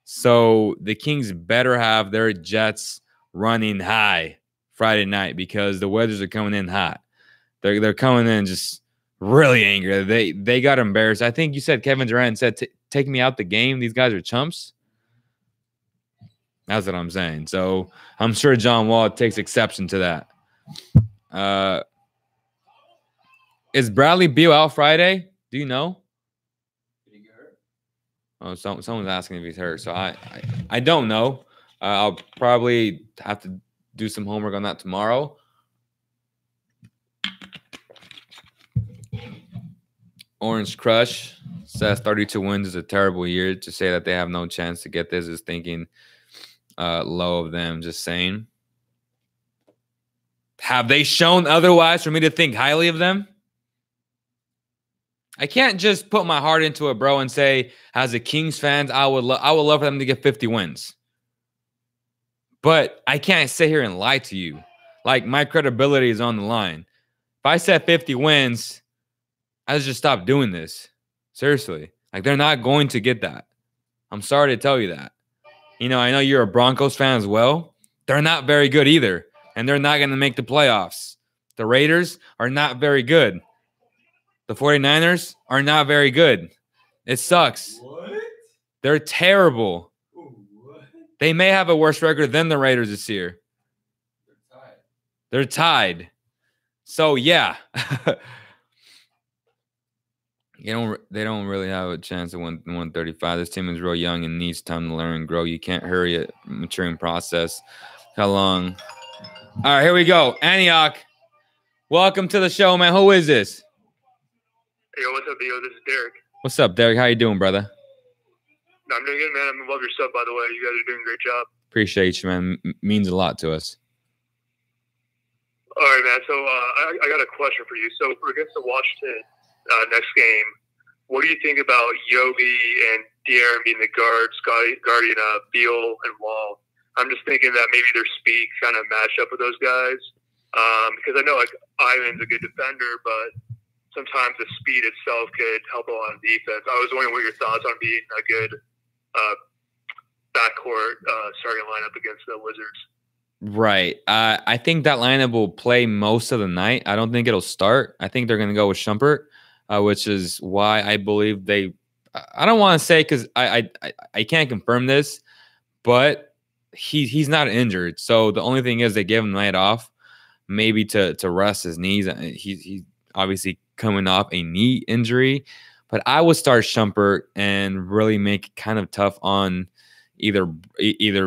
So the Kings better have their jets running high Friday night, because the Wizards are coming in hot. They're coming in just really angry. They got embarrassed. I think you said Kevin Durant said, "Take me out the game. These guys are chumps." That's what I'm saying. So I'm sure John Wall takes exception to that. Is Bradley Beal out Friday? Do you know? Did he get hurt? Oh, someone's asking if he's hurt. So I don't know. I'll probably have to do some homework on that tomorrow. Orange Crush says 32 wins is a terrible year. To say that they have no chance to get this is thinking low of them. Just saying. Have they shown otherwise for me to think highly of them? I can't just put my heart into it, bro, and say, as a Kings fan, I would love for them to get 50 wins. But I can't sit here and lie to you. Like, my credibility is on the line. If I said 50 wins, I just stop doing this. Seriously. Like, they're not going to get that. I'm sorry to tell you that. You know, I know you're a Broncos fan as well. They're not very good either. And they're not going to make the playoffs. The Raiders are not very good. The 49ers are not very good. It sucks.
What?
They're terrible.
What?
They may have a worse record than the Raiders this year. They're tied. So, yeah. They don't really have a chance to win 135. This team is real young and needs time to learn and grow. You can't hurry a maturing process. How long? All right, here we go. Antioch, welcome to the show, man. Who is this?
Hey, what's up, Dio? This is Derek.
What's up, Derek? How you doing, brother?
No, I'm doing good, man. I love your stuff, by the way. You guys are doing a great job.
Appreciate you, man. Means a lot to us.
All right, man. So I got a question for you. So for against the Washington next game, what do you think about Yogi and De'Aaron being the guards, guarding Beal and Wall? I'm just thinking that maybe their speed kind of match up with those guys. Because I know like Ivan's a good defender, but sometimes the speed itself could help a lot on defense. I was wondering what your thoughts on being a good backcourt starting lineup against the Wizards.
Right. I think that lineup will play most of the night. I don't think it'll start. I think they're going to go with Shumpert. which is why I believe they. I don't want to say because I can't confirm this, but he's not injured. So the only thing is they gave him the night off, maybe to rest his knees. He's obviously coming off a knee injury, but I would start Shumpert and really make it kind of tough on either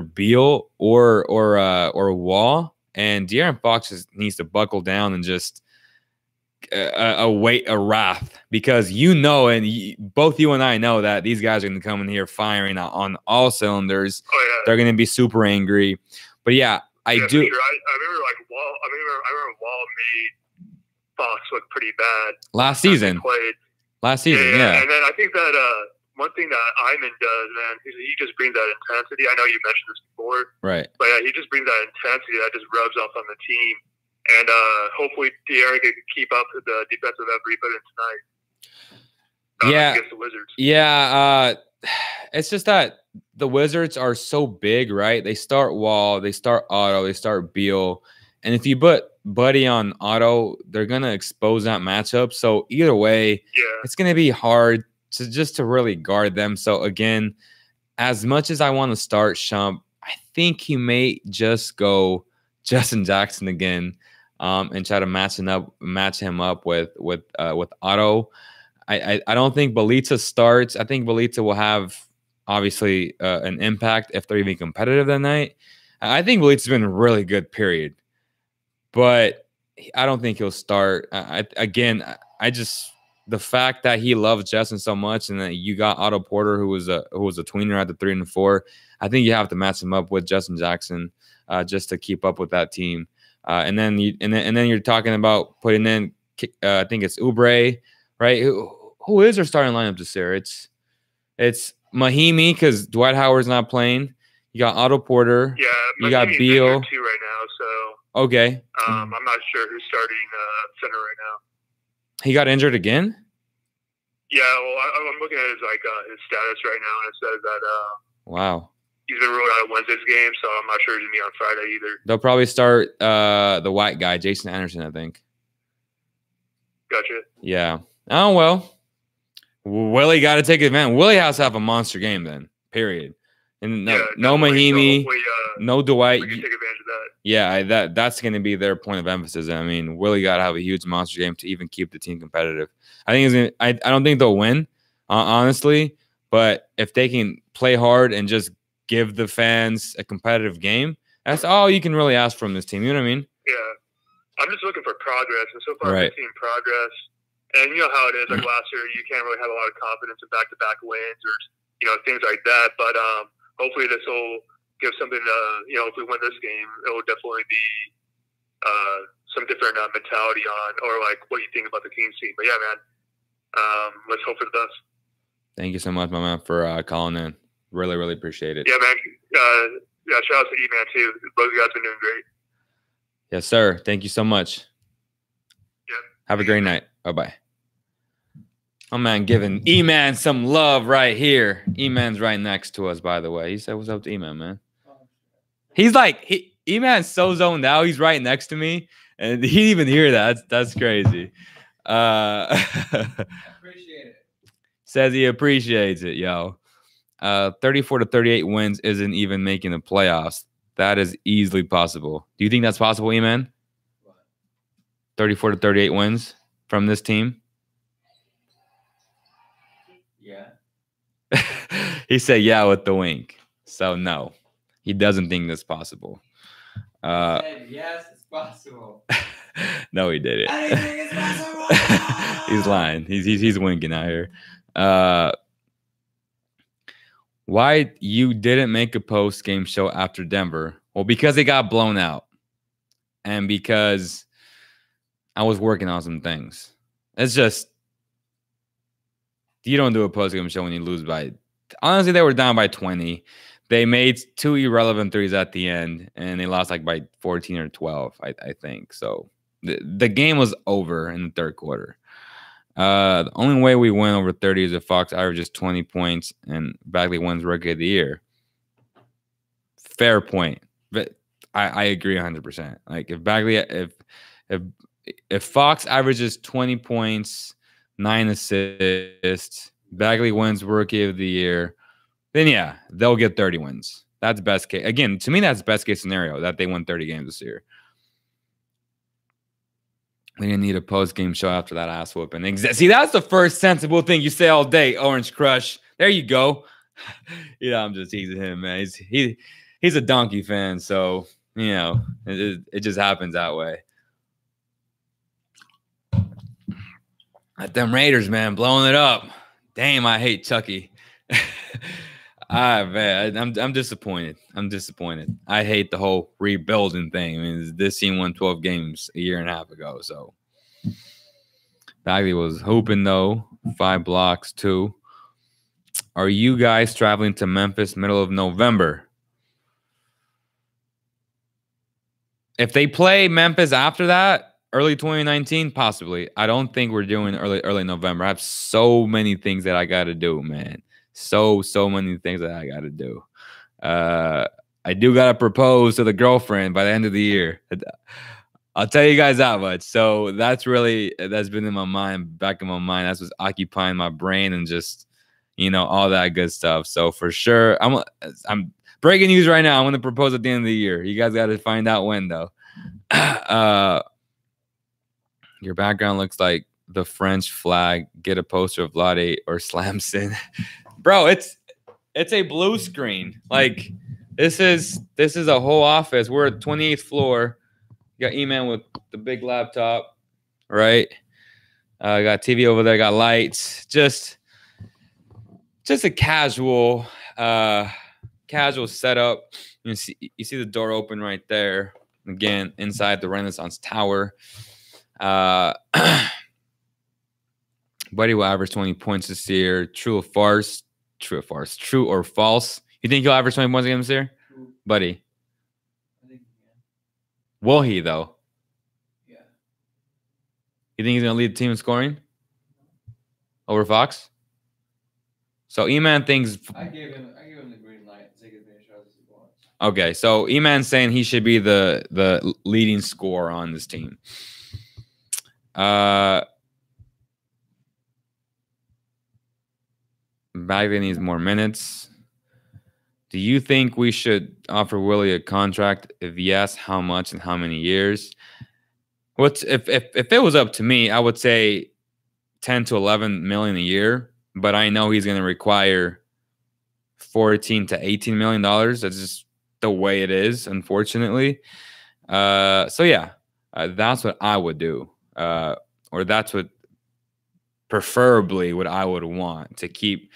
Beal or Wall. And De'Aaron Fox just needs to buckle down and just await a wrath, because both you and I know that these guys are going to come in here firing on all cylinders.
Oh, yeah.
They're going to be super angry. But yeah, I do.
For sure. I remember Wall. I remember Wall made Fox look pretty bad
last season. Yeah.
And then I think that one thing that Iman does, man, he just brings that intensity. I know you mentioned this before,
right?
But yeah, he just brings that intensity that just rubs off on the team. And hopefully De'Aaron can keep up with the defensive effort he put in tonight. Against the Wizards. Yeah,
it's just that the Wizards are so big, right? They start Wall, they start Otto, they start Beal. And if you put Buddy on Otto, they're going to expose that matchup. So either way, it's going to be hard to really guard them. So again, as much as I want to start Shump, I think he may just go Justin Jackson again, and try to match him up with Otto. I don't think Bjelica starts. I think Bjelica will have obviously an impact if they're even competitive that night. I think Bjelica's been really good, period. But I don't think he'll start. The fact that he loves Justin so much, and that you got Otto Porter, who was a tweener at the 3 and 4, I think you have to match him up with Justin Jackson just to keep up with that team. And then you're talking about putting in, I think it's Oubre, right? Who is their starting lineup this year? It's Mahimi, because Dwight Howard's not playing. You got Otto Porter.
Yeah,
you got Beal
too right now. So
okay.
I'm not sure who's starting center right now.
He got injured again?
Yeah, well, I'm looking at his status right now, and it says that
wow,
he's been ruled out of Wednesday's game, so I'm not sure he's gonna be on Friday either.
They'll probably start the white guy, Jason Anderson, I think.
Gotcha.
Yeah. Oh well. Willie got to take advantage. Willie has to have a monster game then. Period. And no Mahimi, no Dwight.
We can take advantage of that.
Yeah, that's going to be their point of emphasis. I mean, Willie got to have a huge monster game to even keep the team competitive. I don't think they'll win, honestly. But if they can play hard and just give the fans a competitive game, that's all you can really ask from this team. You know what I mean?
Yeah. I'm just looking for progress, and so far I've seen progress. And you know how it is. Like last year, you can't really have a lot of confidence in back-to-back wins or things like that. But hopefully this will give something. If we win this game, it will definitely be some different mentality on, or like what you think about the Kings team. But yeah, man, let's hope for the best.
Thank you so much, my man, for calling in. Really, really appreciate it.
Yeah, man. Shout out to E-Man too. Both of you guys been doing great.
Yes, sir. Thank you so much.
Yeah.
Have a great night. Bye-bye. Oh, man, giving E-Man some love right here. E-Man's right next to us, by the way. He said, what's up to E-Man, man? He's like, E-Man's so zoned out. He's right next to me, and he didn't even hear that. That's crazy.
Appreciate it.
Says he appreciates it, yo. 34-38 wins isn't even making the playoffs. That is easily possible. Do you think that's possible, E-Man? 34-38 wins from this team?
Yeah.
He said yeah with the wink. So no, he doesn't think that's possible.
He said, yes, it's possible.
No, he didn't.
Anything is possible.
He's lying. He's winking out here. Why you didn't make a post-game show after Denver? Well, because it got blown out. And because I was working on some things. It's just, you don't do a post-game show when you lose by, honestly, they were down by 20. They made 2 irrelevant threes at the end, and they lost like by 14 or 12, I think. So the game was over in the third quarter. The only way we win over 30 is if Fox averages 20 points and Bagley wins Rookie of the Year. Fair point. But I agree 100%. Like if Bagley, if Fox averages 20 points, 9 assists. Bagley wins Rookie of the Year. Then, yeah, they'll get 30 wins. That's best case. Again, to me, that's best case scenario that they win 30 games this year. We're going to need a post-game show after that ass whooping. See, that's the first sensible thing you say all day, Orange Crush. There you go. I'm just teasing him, man. He's a Donkey fan, so, it just happens that way. At them Raiders, man, blowing it up. Damn, I hate Chucky. Man, I'm disappointed. I hate the whole rebuilding thing. I mean, this team won 12 games a year and a half ago. So Bagley was hooping though. 5 blocks, 2. Are you guys traveling to Memphis middle of November? If they play Memphis after that, early 2019, possibly. I don't think we're doing early November. I have so many things that I got to do, man. So many things that I got to do. I do got to propose to the girlfriend by the end of the year. I'll tell you guys that much. So that's been in my mind, back in my mind. That's what's occupying my brain and just, all that good stuff. So for sure, I'm breaking news right now. I'm going to propose at the end of the year. You guys got to find out when, though. Your background looks like the French flag. Get a poster of Vlade or Slamson. Bro, it's a blue screen. Like this is a whole office. We're at 28th floor. You got E-Man with the big laptop, right? Got TV over there. Got lights. Just a casual setup. You see the door open right there. Again, inside the Renaissance Tower. Buddy will average 20 points this year. True or false? True or false? You think he'll average 20 points a game this year? Buddy.
I think he can.
Will he, though?
Yeah.
You think he's going to lead the team in scoring? Over Fox? So E-Man thinks...
I gave him the green light to take advantage of this.
Okay, so E-Man's saying he should be the leading scorer on this team. Bagley needs more minutes. Do you think we should offer Willie a contract? If yes, how much and how many years? If it was up to me, I would say 10 to 11 million a year, but I know he's going to require 14 to 18 million dollars. That's just the way it is, unfortunately. So yeah, that's what I would do. Or that's what preferably what I would want to keep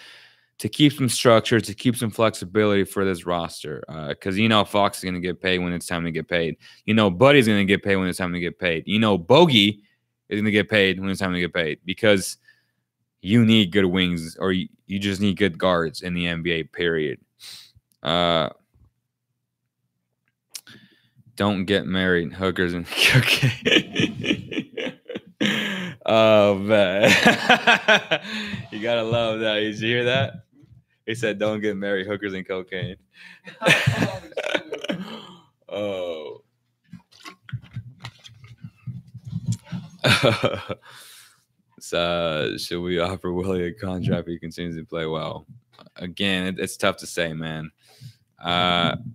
some structure, to keep some flexibility for this roster. Because Fox is going to get paid when it's time to get paid. Buddy's going to get paid when it's time to get paid. Bogey is going to get paid when it's time to get paid, because you need good wings, or you just need good guards in the NBA, period. Don't get married, hookers and cocaine. Oh, man. You got to love that. Did you hear that? He said, don't get married, hookers and cocaine. Oh. So, should we offer Willie a contract if he continues to play well? Again, it's tough to say, man. I'm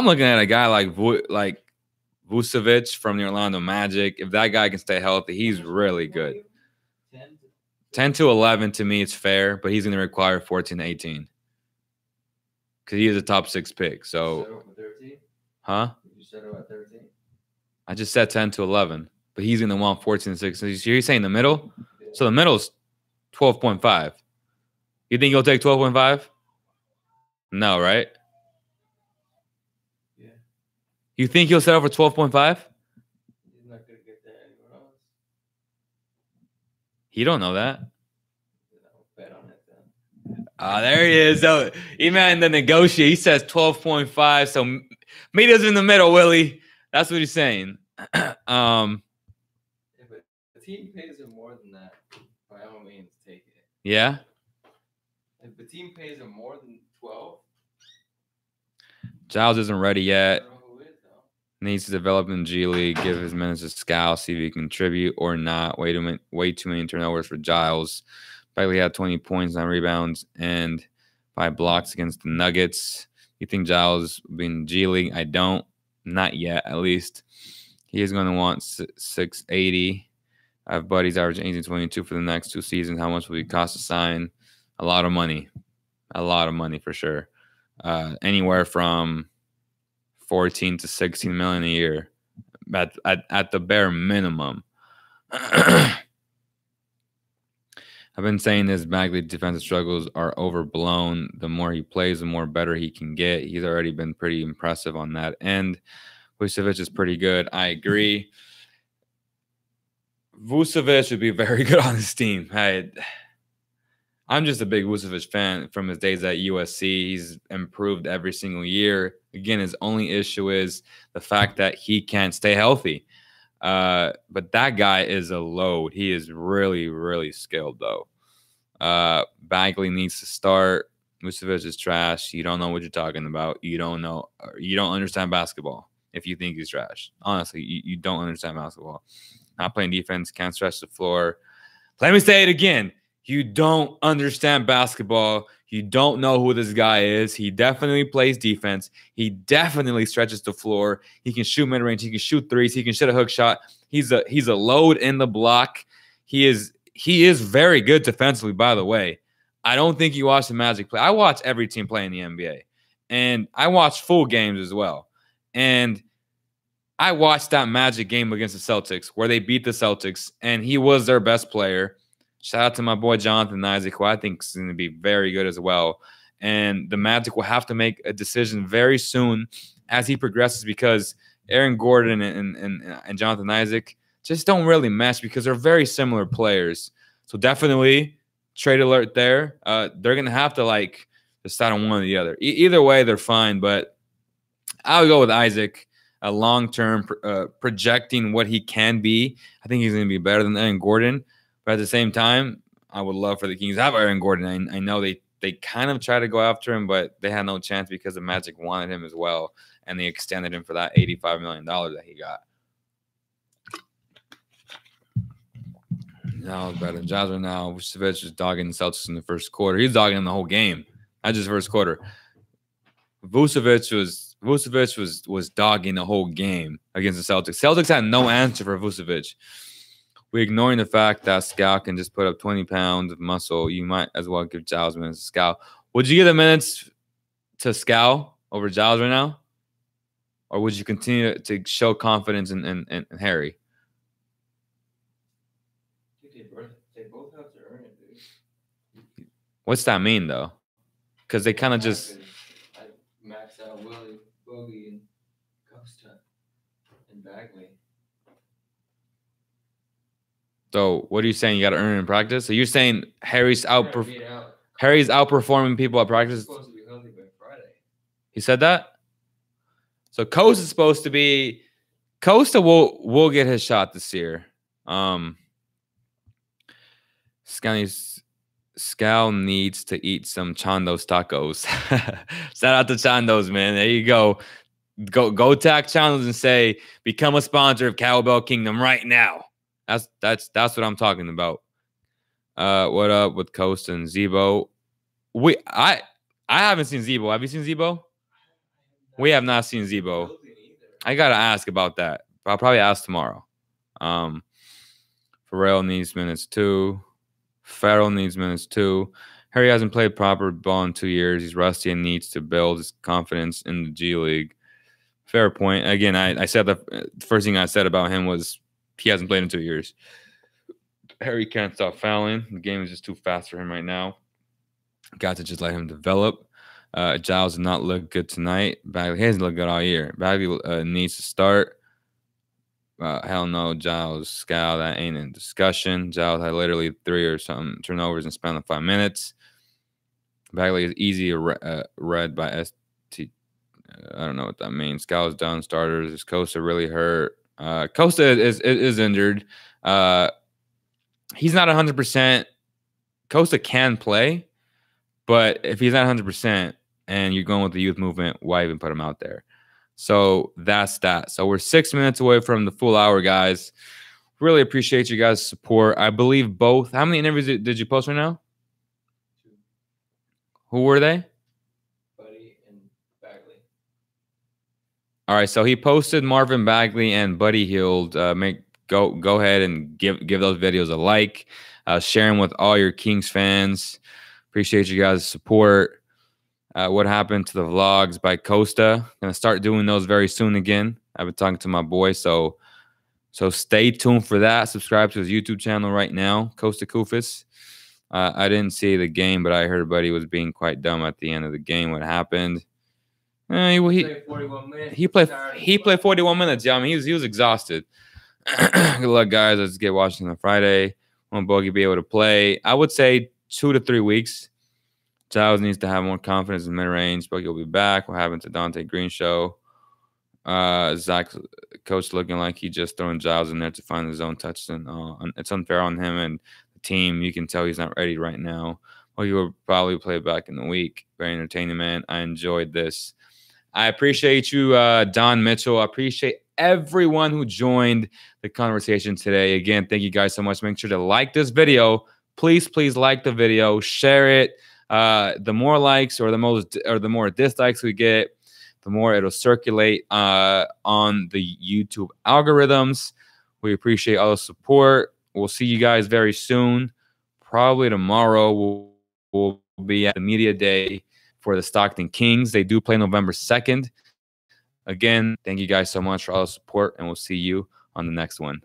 looking at a guy like Vucevic from the Orlando Magic. If that guy can stay healthy, he's really good. 10 to 11 to me, it's fair, but he's going to require 14 to 18 because he is a top 6 pick. So, huh?
You said it at 13.
I just said 10 to 11, but he's going to want 14 to 16. So you're saying the middle? So the middle is 12.5. You think he'll take 12.5? No, right?
Yeah.
You think he'll settle for 12.5?
He's not going to get that anywhere else.
You don't know that.
I'll bet on it then.
There he is. So, E-Man the negotiate. He says 12.5. So meet us in the middle, Willie. That's what he's saying.
If the team pays him more than that, by all means, take it.
Yeah?
If the team pays him more than 12,
Giles isn't ready
I
yet.
don't know who is, though.
Needs to develop in G League, give his minutes a scout, see if he can contribute or not. Way too many turnovers for Giles. Bagley had 20 points, 9 rebounds, and 5 blocks against the Nuggets. You think Giles will be in G League? I don't. Not yet, at least. He is going to want 680. I have buddies averaging 18-22 for the next 2 seasons. How much will it cost to sign? A lot of money. A lot of money for sure. Anywhere from 14 to 16 million a year at the bare minimum. I've been saying this, Bagley defensive struggles are overblown. The more he plays, the more better he can get. He's already been pretty impressive on that end. Vucevic is pretty good. I agree. Vucevic would be very good on his team. I'm just a big Vucevic fan from his days at USC. He's improved every single year. Again, his only issue is the fact that he can't stay healthy. But that guy is a load. He is really, really skilled, though. Bagley needs to start. Vucevic is trash. You don't know what you're talking about. You don't know. You don't understand basketball if you think he's trash. Honestly, you don't understand basketball. Not playing defense, can't stretch the floor. Let me say it again. You don't understand basketball. You don't know who this guy is. He definitely plays defense. He definitely stretches the floor. He can shoot mid-range. He can shoot threes. He can shoot a hook shot. He's a load in the block. He is very good defensively, by the way. I don't think you watch the Magic play. I watch every team play in the NBA. And I watch full games as well. And I watched that Magic game against the Celtics where they beat the Celtics, and he was their best player. Shout out to my boy Jonathan Isaac, who I think is going to be very good as well. And the Magic will have to make a decision very soon as he progresses, because Aaron Gordon and Jonathan Isaac just don't really mesh because they're very similar players. So definitely trade alert there. They're going to have to decide on one or the other. Either way, they're fine, but I'll go with Isaac. Long-term projecting what he can be. I think he's going to be better than Aaron Gordon. But at the same time, I would love for the Kings to have Aaron Gordon. I know they kind of tried to go after him, but they had no chance because the Magic wanted him as well, and they extended him for that $85 million that he got. Now it's better than Jazz right now. Vucevic is dogging the Celtics in the first quarter. He's dogging them the whole game, not just first quarter. Vucevic was dogging the whole game against the Celtics. Celtics had no answer for Vucevic. We're ignoring the fact that Scal can just put up 20 pounds of muscle. You might as well give Giles minutes to Scal. Would you give the minutes to Scal over Giles right now? Or would you continue to show confidence in Harry?
They both have to earn it, dude.
What's that mean, though? Because they kind of just...
I max out Willie, Bogey, and Costa, and Bagley.
So what are you saying? You got to earn it in practice? So you're saying Harry's outperforming people at practice?
He's supposed to be healthy by Friday.
He said that? So Costa is supposed to be... Costa will get his shot this year. Scal needs to eat some Chando's tacos. Shout out to Chando's, man. There you go. Go tag Chando's and say, become a sponsor of Cowbell Kingdom right now. That's what I'm talking about. What up with Costa and Zebo? I haven't seen Zebo. Have you seen Zebo? We have not seen Zebo. I gotta ask about that. I'll probably ask tomorrow. Pharrell needs minutes too. Farrell needs minutes too. Harry hasn't played proper ball in 2 years. He's rusty and needs to build his confidence in the G League. Fair point. Again, I said the first thing I said about him was he hasn't played in 2 years. Harry can't stop fouling. The game is just too fast for him right now. Got to just let him develop. Giles did not look good tonight. Bagley hasn't looked good all year. Bagley needs to start. Hell no, Giles. Scal, that ain't in discussion. Giles had literally 3 or something turnovers in the span of 5 minutes. Bagley is easy read by ST. I don't know what that means. Scal is done. Starters. Is Costa really hurt? Costa is injured. He's not 100%. Costa can play, but if he's not 100% and you're going with the youth movement, why even put him out there? So that's that. So we're 6 minutes away from the full hour, guys. Really appreciate you guys' support. I believe both. How many interviews did you post right now?
2.
Who were they?
Buddy and Bagley.
All right, so he posted Marvin Bagley and Buddy Hield. Go ahead and give those videos a like. Share them with all your Kings fans. Appreciate you guys' support. What happened to the vlogs by Costa? Gonna start doing those very soon again. I've been talking to my boy, so stay tuned for that. Subscribe to his YouTube channel right now, Costa Kufis. I didn't see the game, but I heard Buddy was being quite dumb at the end of the game. What happened? He
played 41 minutes.
He played 41 minutes. Yeah, I mean he was exhausted. Good luck, guys. Let's get Washington on Friday. Won't Bogey be able to play? I would say 2 to 3 weeks. Giles needs to have more confidence in mid-range. Bogey will be back. What happened to Dante Green show? Zach, coach looking like he just throwing Giles in there to find his own touch. And it's unfair on him and the team. You can tell he's not ready right now. Bogey will probably play back in the week. Very entertaining, man. I enjoyed this. I appreciate you, Don Mitchell. I appreciate everyone who joined the conversation today. Again, thank you guys so much. Make sure to like this video. Please like the video. Share it. The more likes or the more dislikes we get, the more it'll circulate on the YouTube algorithms. We appreciate all the support. We'll see you guys very soon. Probably tomorrow we'll be at the media day for the Stockton Kings. They do play November 2nd. Again, thank you guys so much for all the support, and we'll see you on the next one.